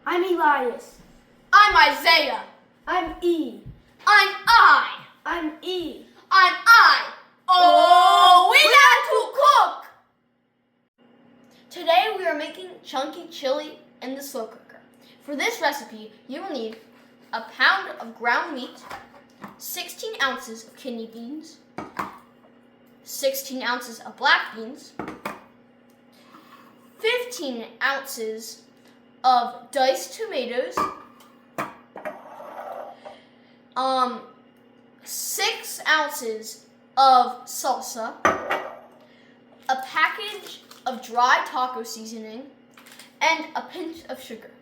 I'm Elias. I'm Isaiah. I'm E. I'm I. I'm E. I'm I. Oh, we got to cook! Today we are making chunky chili in the slow cooker. For this recipe, you will need a pound of ground meat, 16 ounces of kidney beans, 16 ounces of black beans, 15 ounces of diced tomatoes, 6 ounces of salsa, a package of dry taco seasoning, and a pinch of sugar.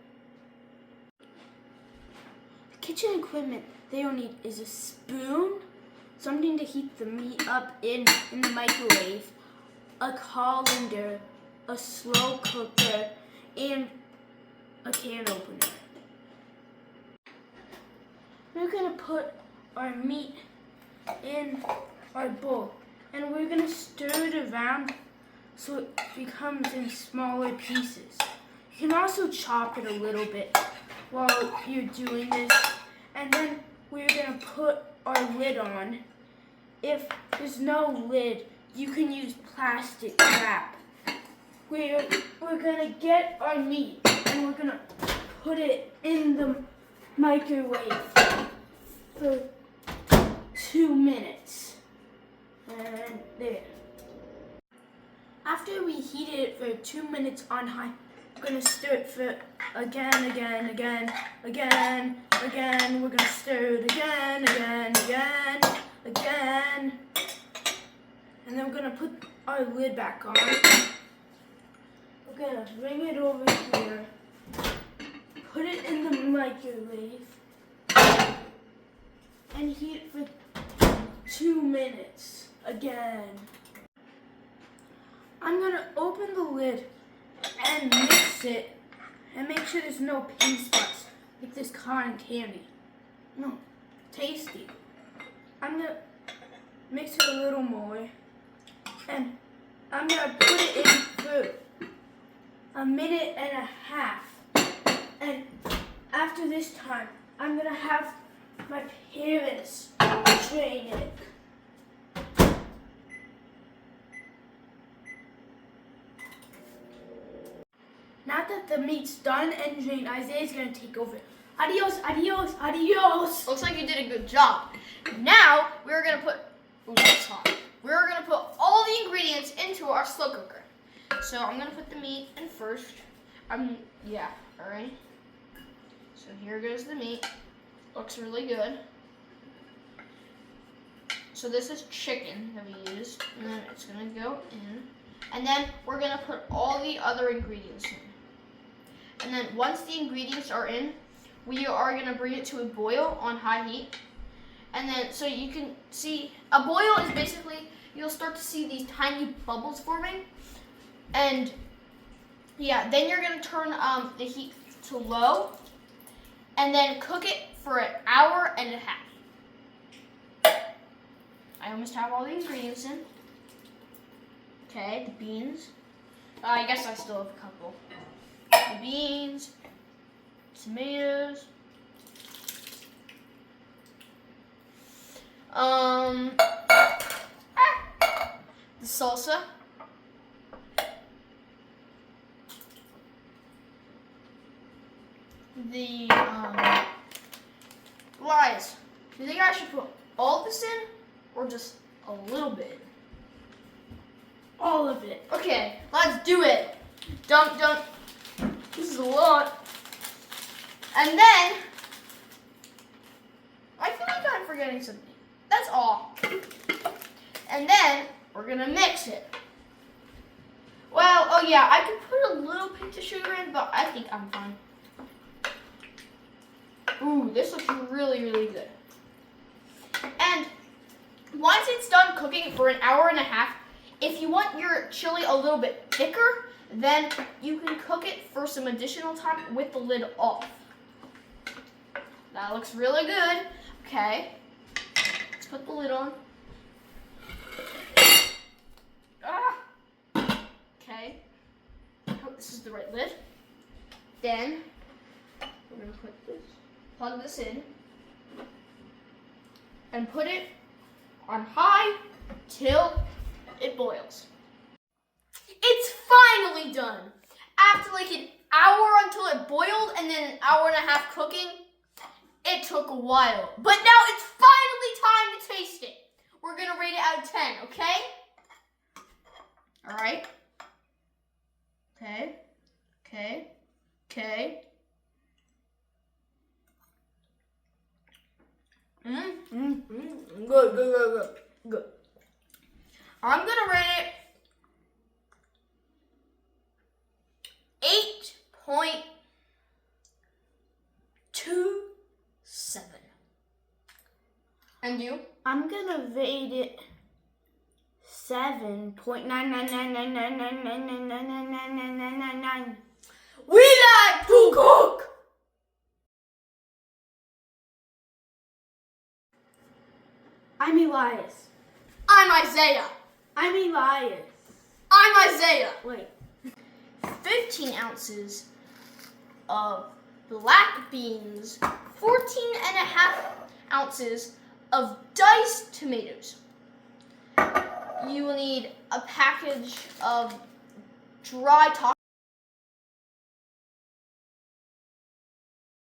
The kitchen equipment they will need is a spoon, something to heat the meat up in the microwave, a colander, a slow cooker, and a can opener. We're going to put our meat in our bowl and we're going to stir it around so it becomes in smaller pieces. You can also chop it a little bit while you're doing this, and then we're going to put our lid on. If there's no lid, you can use plastic wrap. We're going to get our meat and we're going to put it in the microwave for 2 minutes. And there. After we heated it for 2 minutes on high, we're going to stir it for again. We're going to stir it again. And then we're going to put our lid back on. We're going to bring it over here. Put it in the microwave. And heat it for 2 minutes again. I'm going to open the lid and mix it and make sure there's no pink spots like this cotton candy. No, tasty. I'm going to mix it a little more and I'm going to put it in for 1.5 minutes. And after this time, I'm going to have my parents drain it. Now that the meat's done and drained, Isaiah's going to take over. Adios. Looks like you did a good job. Now we're gonna put We're gonna put all the ingredients into our slow cooker. So I'm gonna put the meat in first. Alright. So here goes the meat. Looks really good. So this is chicken that we used, and then it's gonna go in. And then we're gonna put all the other ingredients in. And then once the ingredients are in, we are gonna bring it to a boil on high heat. And then, so you can see, a boil is basically, you'll start to see these tiny bubbles forming. And yeah, then you're gonna turn the heat to low and then cook it for 1.5 hours. I almost have all the ingredients in. Okay, the beans. I guess I still have a couple. The beans, tomatoes, the salsa, the Elias, do you think I should put all of this in or just a little bit? All of it. Okay, let's do it. Dunk. This is a lot. And then, I feel like I'm forgetting something. That's all. And then, we're gonna mix it. Well, oh yeah, I could put a little pinch of sugar in, but I think I'm fine. Ooh, this looks really, really good. And once it's done cooking for 1.5 hours, if you want your chili a little bit thicker, then you can cook it for some additional time with the lid off. That looks really good. Okay, let's put the lid on. Okay, I hope this is the right lid. Then gonna plug this in, and put it on high till it boils. It's finally done. After like an hour until it boiled and then an hour and a half cooking, it took a while. But now it's finally time to taste it. We're gonna rate it out of 10, okay? All right. Okay. Good. I'm gonna rate it 8.27. And you? I'm gonna rate it 7.9999999999999. We like to cook! I'm Elias. I'm Isaiah. I'm Elias. I'm Isaiah. Wait. 15 ounces of black beans, 14 and a half ounces of diced tomatoes. You will need a package of dry taco